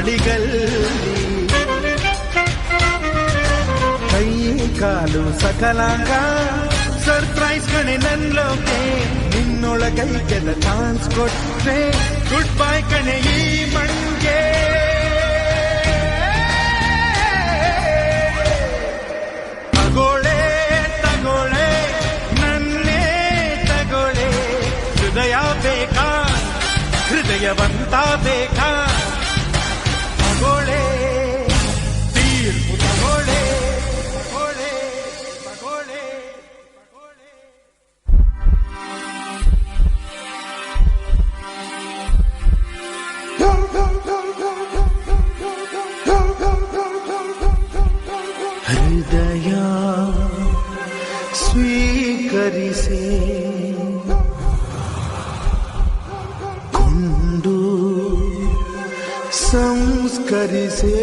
ಮಡಿಗಲ್ಲಿ ಕೈ ಕಾಲು ಸಕಲಾಂಗ ಸರ್ಪ್ರೈಸ್ ಕಣೆ ನನ್ಲೋಕೆ ನಿನ್ನೊಳಗೈಕೆದ ಚಾನ್ಸ್ ಕೊಟ್ರೆ ಗುಡ್ ಬೈ ಕಣೆ ಈ ಮಣ್ಗೆ ತಗೋಳೆ ತಗೋಳೆ ನನ್ನೇ ತಗೋಳೆ ಹೃದಯ ಬೇಕಾ ಹೃದಯವಂತ ಬೇಕಾ ತಗೋಳೆ ತೀರ್ಪು ತಗೋಳೆ ತಗೋಳೆ ತಗೋಳೆ ತಗೋಳೆ ಹೃದಯ ಸ್ವೀಕರಿಸೆ ಕೊಂಡು ಸಂಸ್ಕರಿಸೆ